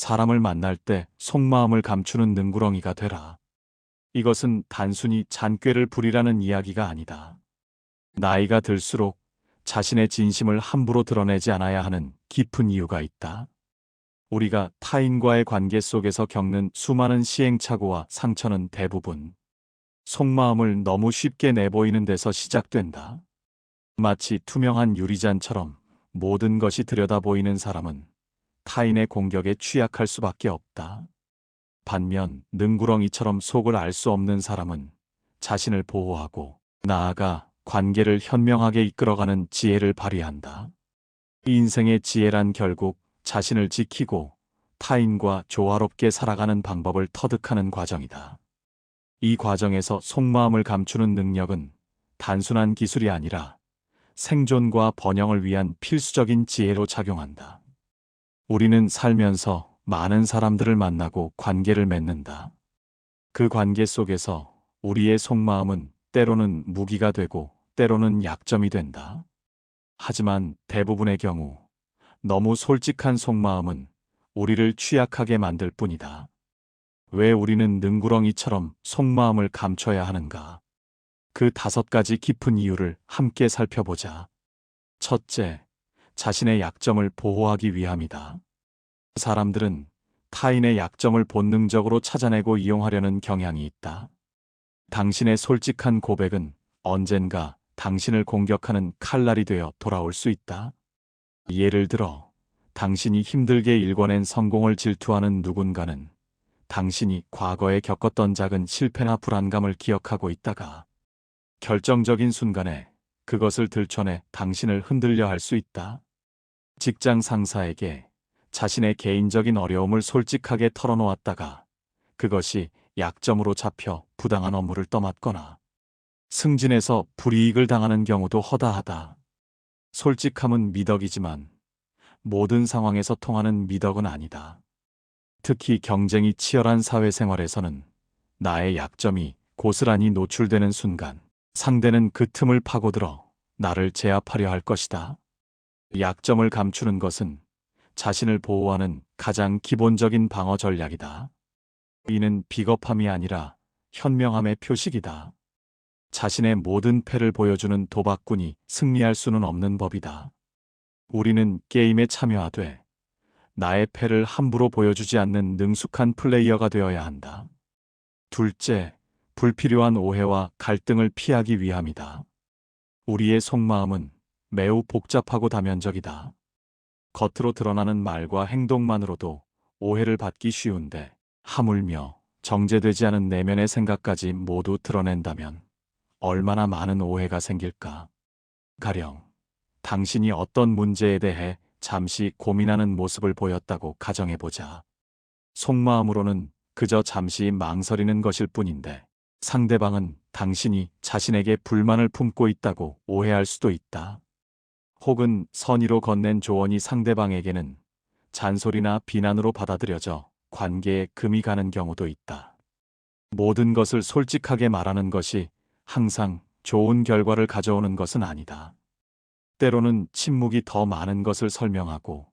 사람을 만날 때 속마음을 감추는 능구렁이가 되라. 이것은 단순히 잔꾀를 부리라는 이야기가 아니다. 나이가 들수록 자신의 진심을 함부로 드러내지 않아야 하는 깊은 이유가 있다. 우리가 타인과의 관계 속에서 겪는 수많은 시행착오와 상처는 대부분 속마음을 너무 쉽게 내보이는 데서 시작된다. 마치 투명한 유리잔처럼 모든 것이 들여다보이는 사람은 타인의 공격에 취약할 수밖에 없다. 반면 능구렁이처럼 속을 알 수 없는 사람은 자신을 보호하고 나아가 관계를 현명하게 이끌어가는 지혜를 발휘한다. 인생의 지혜란 결국 자신을 지키고 타인과 조화롭게 살아가는 방법을 터득하는 과정이다. 이 과정에서 속마음을 감추는 능력은 단순한 기술이 아니라 생존과 번영을 위한 필수적인 지혜로 작용한다. 우리는 살면서 많은 사람들을 만나고 관계를 맺는다. 그 관계 속에서 우리의 속마음은 때로는 무기가 되고 때로는 약점이 된다. 하지만 대부분의 경우 너무 솔직한 속마음은 우리를 취약하게 만들 뿐이다. 왜 우리는 능구렁이처럼 속마음을 감춰야 하는가? 그 5가지 깊은 이유를 함께 살펴보자. 첫째, 자신의 약점을 보호하기 위함이다. 사람들은 타인의 약점을 본능적으로 찾아내고 이용하려는 경향이 있다. 당신의 솔직한 고백은 언젠가 당신을 공격하는 칼날이 되어 돌아올 수 있다. 예를 들어, 당신이 힘들게 일궈낸 성공을 질투하는 누군가는 당신이 과거에 겪었던 작은 실패나 불안감을 기억하고 있다가 결정적인 순간에 그것을 들춰내 당신을 흔들려 할 수 있다. 직장 상사에게 자신의 개인적인 어려움을 솔직하게 털어놓았다가 그것이 약점으로 잡혀 부당한 업무를 떠맡거나 승진해서 불이익을 당하는 경우도 허다하다. 솔직함은 미덕이지만 모든 상황에서 통하는 미덕은 아니다. 특히 경쟁이 치열한 사회생활에서는 나의 약점이 고스란히 노출되는 순간 상대는 그 틈을 파고들어 나를 제압하려 할 것이다. 약점을 감추는 것은 자신을 보호하는 가장 기본적인 방어 전략이다. 이는 비겁함이 아니라 현명함의 표식이다. 자신의 모든 패를 보여주는 도박꾼이 승리할 수는 없는 법이다. 우리는 게임에 참여하되 나의 패를 함부로 보여주지 않는 능숙한 플레이어가 되어야 한다. 둘째, 불필요한 오해와 갈등을 피하기 위함이다. 우리의 속마음은 매우 복잡하고 다면적이다. 겉으로 드러나는 말과 행동만으로도 오해를 받기 쉬운데 하물며 정제되지 않은 내면의 생각까지 모두 드러낸다면 얼마나 많은 오해가 생길까. 가령 당신이 어떤 문제에 대해 잠시 고민하는 모습을 보였다고 가정해보자. 속마음으로는 그저 잠시 망설이는 것일 뿐인데 상대방은 당신이 자신에게 불만을 품고 있다고 오해할 수도 있다. 혹은 선의로 건넨 조언이 상대방에게는 잔소리나 비난으로 받아들여져 관계에 금이 가는 경우도 있다. 모든 것을 솔직하게 말하는 것이 항상 좋은 결과를 가져오는 것은 아니다. 때로는 침묵이 더 많은 것을 설명하고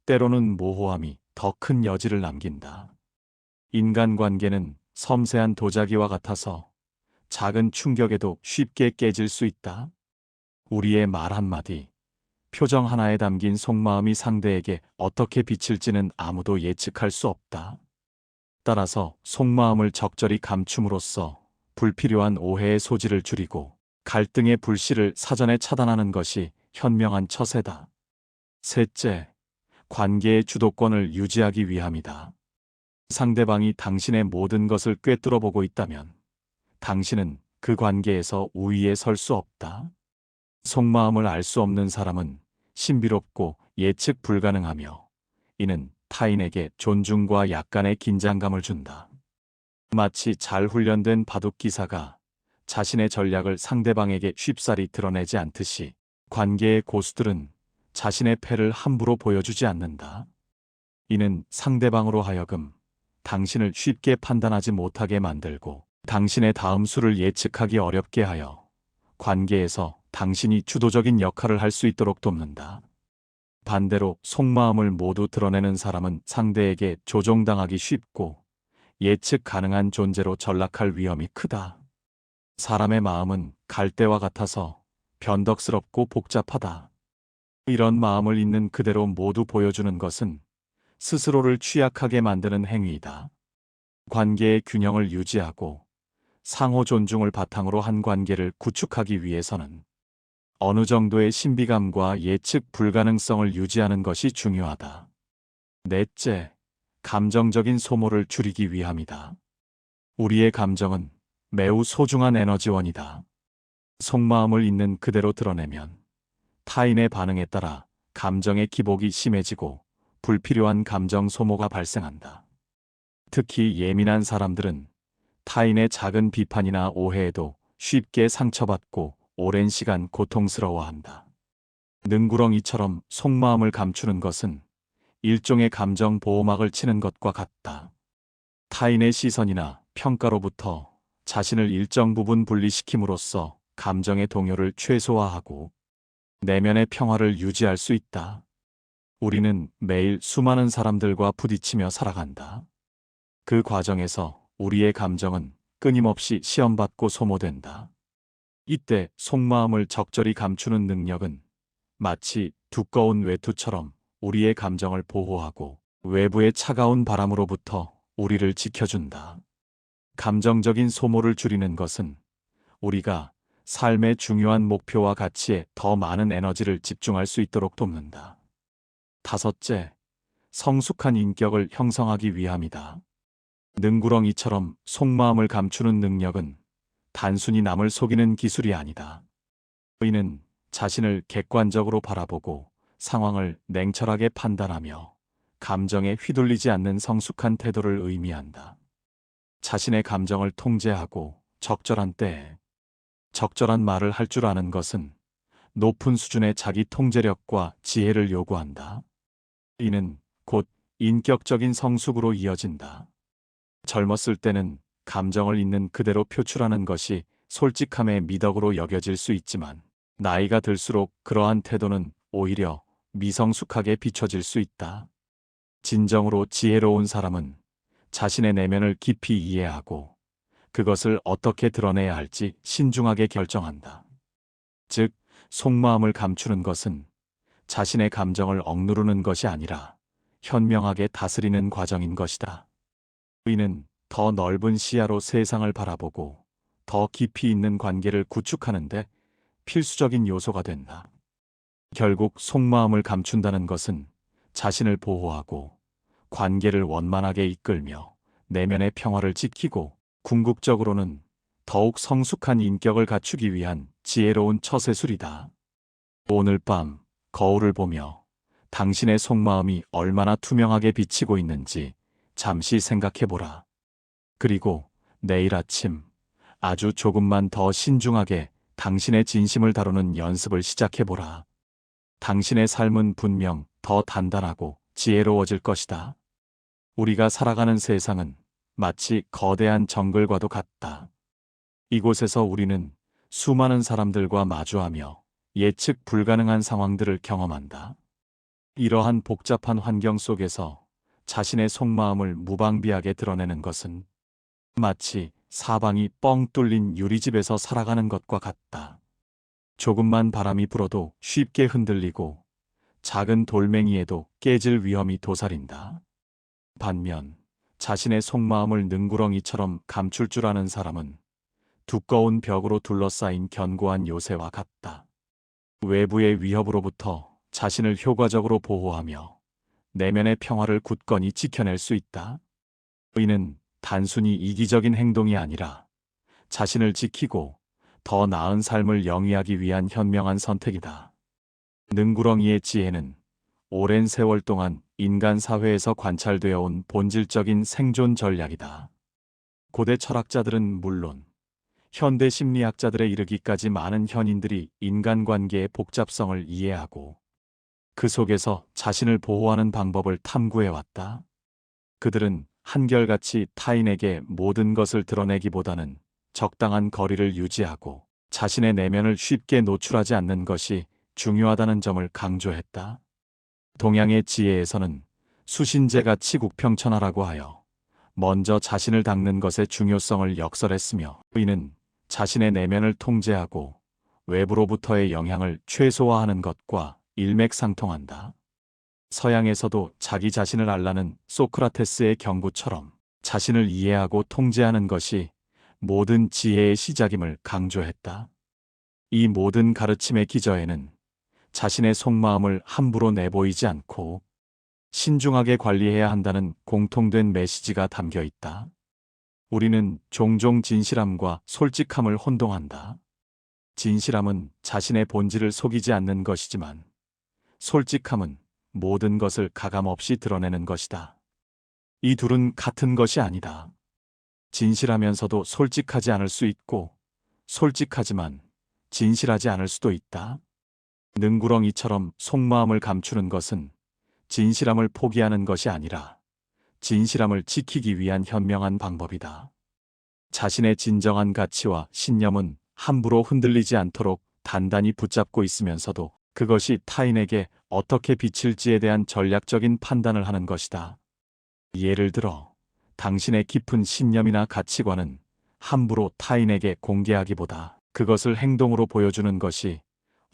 때로는 모호함이 더 큰 여지를 남긴다. 인간관계는 섬세한 도자기와 같아서 작은 충격에도 쉽게 깨질 수 있다. 우리의 말 한마디, 표정 하나에 담긴 속마음이 상대에게 어떻게 비칠지는 아무도 예측할 수 없다. 따라서 속마음을 적절히 감춤으로써 불필요한 오해의 소지를 줄이고 갈등의 불씨를 사전에 차단하는 것이 현명한 처세다. 셋째, 관계의 주도권을 유지하기 위함이다. 상대방이 당신의 모든 것을 꿰뚫어 보고 있다면 당신은 그 관계에서 우위에 설 수 없다. 속마음을 알 수 없는 사람은 신비롭고 예측 불가능하며 이는 타인에게 존중과 약간의 긴장감을 준다. 마치 잘 훈련된 바둑기사가 자신의 전략을 상대방에게 쉽사리 드러내지 않듯이 관계의 고수들은 자신의 패를 함부로 보여주지 않는다. 이는 상대방으로 하여금 당신을 쉽게 판단하지 못하게 만들고 당신의 다음 수를 예측하기 어렵게 하여 관계에서 당신이 주도적인 역할을 할 수 있도록 돕는다. 반대로 속마음을 모두 드러내는 사람은 상대에게 조종당하기 쉽고 예측 가능한 존재로 전락할 위험이 크다. 사람의 마음은 갈대와 같아서 변덕스럽고 복잡하다. 이런 마음을 있는 그대로 모두 보여주는 것은 스스로를 취약하게 만드는 행위이다. 관계의 균형을 유지하고 상호 존중을 바탕으로 한 관계를 구축하기 위해서는 어느 정도의 신비감과 예측 불가능성을 유지하는 것이 중요하다. 넷째, 감정적인 소모를 줄이기 위함이다. 우리의 감정은 매우 소중한 에너지원이다. 속마음을 있는 그대로 드러내면 타인의 반응에 따라 감정의 기복이 심해지고 불필요한 감정 소모가 발생한다. 특히 예민한 사람들은 타인의 작은 비판이나 오해에도 쉽게 상처받고 오랜 시간 고통스러워한다. 능구렁이처럼 속마음을 감추는 것은 일종의 감정 보호막을 치는 것과 같다. 타인의 시선이나 평가로부터 자신을 일정 부분 분리시킴으로써 감정의 동요를 최소화하고 내면의 평화를 유지할 수 있다. 우리는 매일 수많은 사람들과 부딪히며 살아간다. 그 과정에서 우리의 감정은 끊임없이 시험받고 소모된다. 이때 속마음을 적절히 감추는 능력은 마치 두꺼운 외투처럼 우리의 감정을 보호하고 외부의 차가운 바람으로부터 우리를 지켜준다. 감정적인 소모를 줄이는 것은 우리가 삶의 중요한 목표와 가치에 더 많은 에너지를 집중할 수 있도록 돕는다. 다섯째, 성숙한 인격을 형성하기 위함이다. 능구렁이처럼 속마음을 감추는 능력은 단순히 남을 속이는 기술이 아니다. 이는 자신을 객관적으로 바라보고 상황을 냉철하게 판단하며 감정에 휘둘리지 않는 성숙한 태도를 의미한다. 자신의 감정을 통제하고 적절한 때에 적절한 말을 할 줄 아는 것은 높은 수준의 자기 통제력과 지혜를 요구한다. 이는 곧 인격적인 성숙으로 이어진다. 젊었을 때는 감정을 있는 그대로 표출하는 것이 솔직함의 미덕으로 여겨질 수 있지만 나이가 들수록 그러한 태도는 오히려 미성숙하게 비춰질 수 있다. 진정으로 지혜로운 사람은 자신의 내면을 깊이 이해하고 그것을 어떻게 드러내야 할지 신중하게 결정한다. 즉, 속마음을 감추는 것은 자신의 감정을 억누르는 것이 아니라 현명하게 다스리는 과정인 것이다. 이는 더 넓은 시야로 세상을 바라보고 더 깊이 있는 관계를 구축하는데 필수적인 요소가 된다. 결국 속마음을 감춘다는 것은 자신을 보호하고 관계를 원만하게 이끌며 내면의 평화를 지키고 궁극적으로는 더욱 성숙한 인격을 갖추기 위한 지혜로운 처세술이다. 오늘 밤 거울을 보며 당신의 속마음이 얼마나 투명하게 비치고 있는지 잠시 생각해보라. 그리고 내일 아침 아주 조금만 더 신중하게 당신의 진심을 다루는 연습을 시작해보라. 당신의 삶은 분명 더 단단하고 지혜로워질 것이다. 우리가 살아가는 세상은 마치 거대한 정글과도 같다. 이곳에서 우리는 수많은 사람들과 마주하며 예측 불가능한 상황들을 경험한다. 이러한 복잡한 환경 속에서 자신의 속마음을 무방비하게 드러내는 것은 마치 사방이 뻥 뚫린 유리집에서 살아가는 것과 같다. 조금만 바람이 불어도 쉽게 흔들리고 작은 돌멩이에도 깨질 위험이 도사린다. 반면 자신의 속마음을 능구렁이처럼 감출 줄 아는 사람은 두꺼운 벽으로 둘러싸인 견고한 요새와 같다. 외부의 위협으로부터 자신을 효과적으로 보호하며 내면의 평화를 굳건히 지켜낼 수 있다. 이는 단순히 이기적인 행동이 아니라 자신을 지키고 더 나은 삶을 영위하기 위한 현명한 선택이다. 능구렁이의 지혜는 오랜 세월 동안 인간 사회에서 관찰되어 온 본질적인 생존 전략이다. 고대 철학자들은 물론 현대 심리학자들에 이르기까지 많은 현인들이 인간관계의 복잡성을 이해하고 그 속에서 자신을 보호하는 방법을 탐구해왔다. 그들은 한결같이 타인에게 모든 것을 드러내기보다는 적당한 거리를 유지하고 자신의 내면을 쉽게 노출하지 않는 것이 중요하다는 점을 강조했다. 동양의 지혜에서는 수신제가 치국평천하라고 하여 먼저 자신을 닦는 것의 중요성을 역설했으며, 이는 자신의 내면을 통제하고 외부로부터의 영향을 최소화하는 것과 일맥상통한다. 서양에서도 자기 자신을 알라는 소크라테스의 경구처럼 자신을 이해하고 통제하는 것이 모든 지혜의 시작임을 강조했다. 이 모든 가르침의 기저에는 자신의 속마음을 함부로 내보이지 않고 신중하게 관리해야 한다는 공통된 메시지가 담겨 있다. 우리는 종종 진실함과 솔직함을 혼동한다. 진실함은 자신의 본질을 속이지 않는 것이지만, 솔직함은 모든 것을 가감없이 드러내는 것이다. 이 둘은 같은 것이 아니다. 진실하면서도 솔직하지 않을 수 있고, 솔직하지만 진실하지 않을 수도 있다. 능구렁이처럼 속마음을 감추는 것은 진실함을 포기하는 것이 아니라 진실함을 지키기 위한 현명한 방법이다. 자신의 진정한 가치와 신념은 함부로 흔들리지 않도록 단단히 붙잡고 있으면서도 그것이 타인에게 어떻게 비칠지에 대한 전략적인 판단을 하는 것이다. 예를 들어, 당신의 깊은 신념이나 가치관은 함부로 타인에게 공개하기보다 그것을 행동으로 보여주는 것이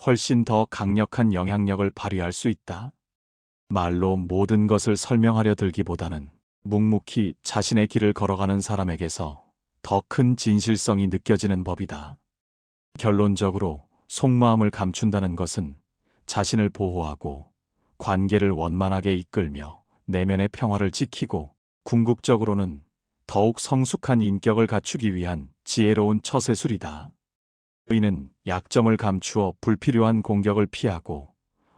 훨씬 더 강력한 영향력을 발휘할 수 있다. 말로 모든 것을 설명하려 들기보다는 묵묵히 자신의 길을 걸어가는 사람에게서 더 큰 진실성이 느껴지는 법이다. 결론적으로 속마음을 감춘다는 것은 자신을 보호하고 관계를 원만하게 이끌며 내면의 평화를 지키고 궁극적으로는 더욱 성숙한 인격을 갖추기 위한 지혜로운 처세술이다. 이는 약점을 감추어 불필요한 공격을 피하고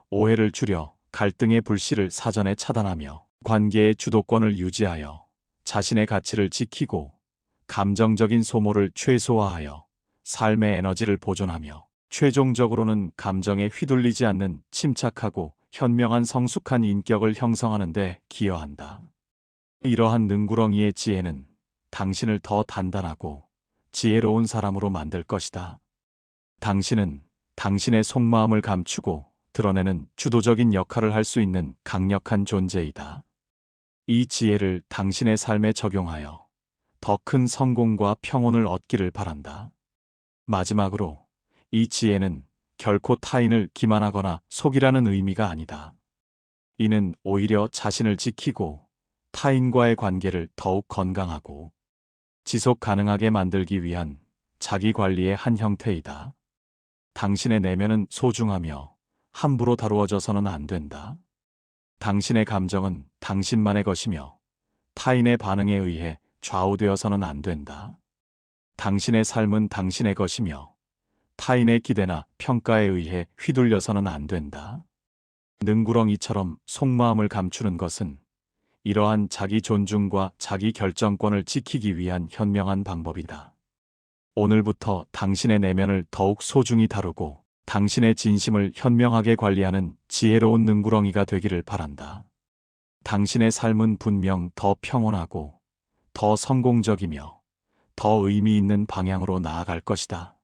오해를 줄여 갈등의 불씨를 사전에 차단하며 관계의 주도권을 유지하여 자신의 가치를 지키고 감정적인 소모를 최소화하여 삶의 에너지를 보존하며 최종적으로는 감정에 휘둘리지 않는 침착하고 현명한 성숙한 인격을 형성하는 데 기여한다. 이러한 능구렁이의 지혜는 당신을 더 단단하고 지혜로운 사람으로 만들 것이다. 당신은 당신의 속마음을 감추고 드러내는 주도적인 역할을 할 수 있는 강력한 존재이다. 이 지혜를 당신의 삶에 적용하여 더 큰 성공과 평온을 얻기를 바란다. 마지막으로, 이 지혜는 결코 타인을 기만하거나 속이라는 의미가 아니다. 이는 오히려 자신을 지키고 타인과의 관계를 더욱 건강하고 지속 가능하게 만들기 위한 자기 관리의 한 형태이다. 당신의 내면은 소중하며 함부로 다루어져서는 안 된다. 당신의 감정은 당신만의 것이며 타인의 반응에 의해 좌우되어서는 안 된다. 당신의 삶은 당신의 것이며 타인의 기대나 평가에 의해 휘둘려서는 안 된다. 능구렁이처럼 속마음을 감추는 것은 이러한 자기 존중과 자기 결정권을 지키기 위한 현명한 방법이다. 오늘부터 당신의 내면을 더욱 소중히 다루고 당신의 진심을 현명하게 관리하는 지혜로운 능구렁이가 되기를 바란다. 당신의 삶은 분명 더 평온하고 더 성공적이며 더 의미 있는 방향으로 나아갈 것이다.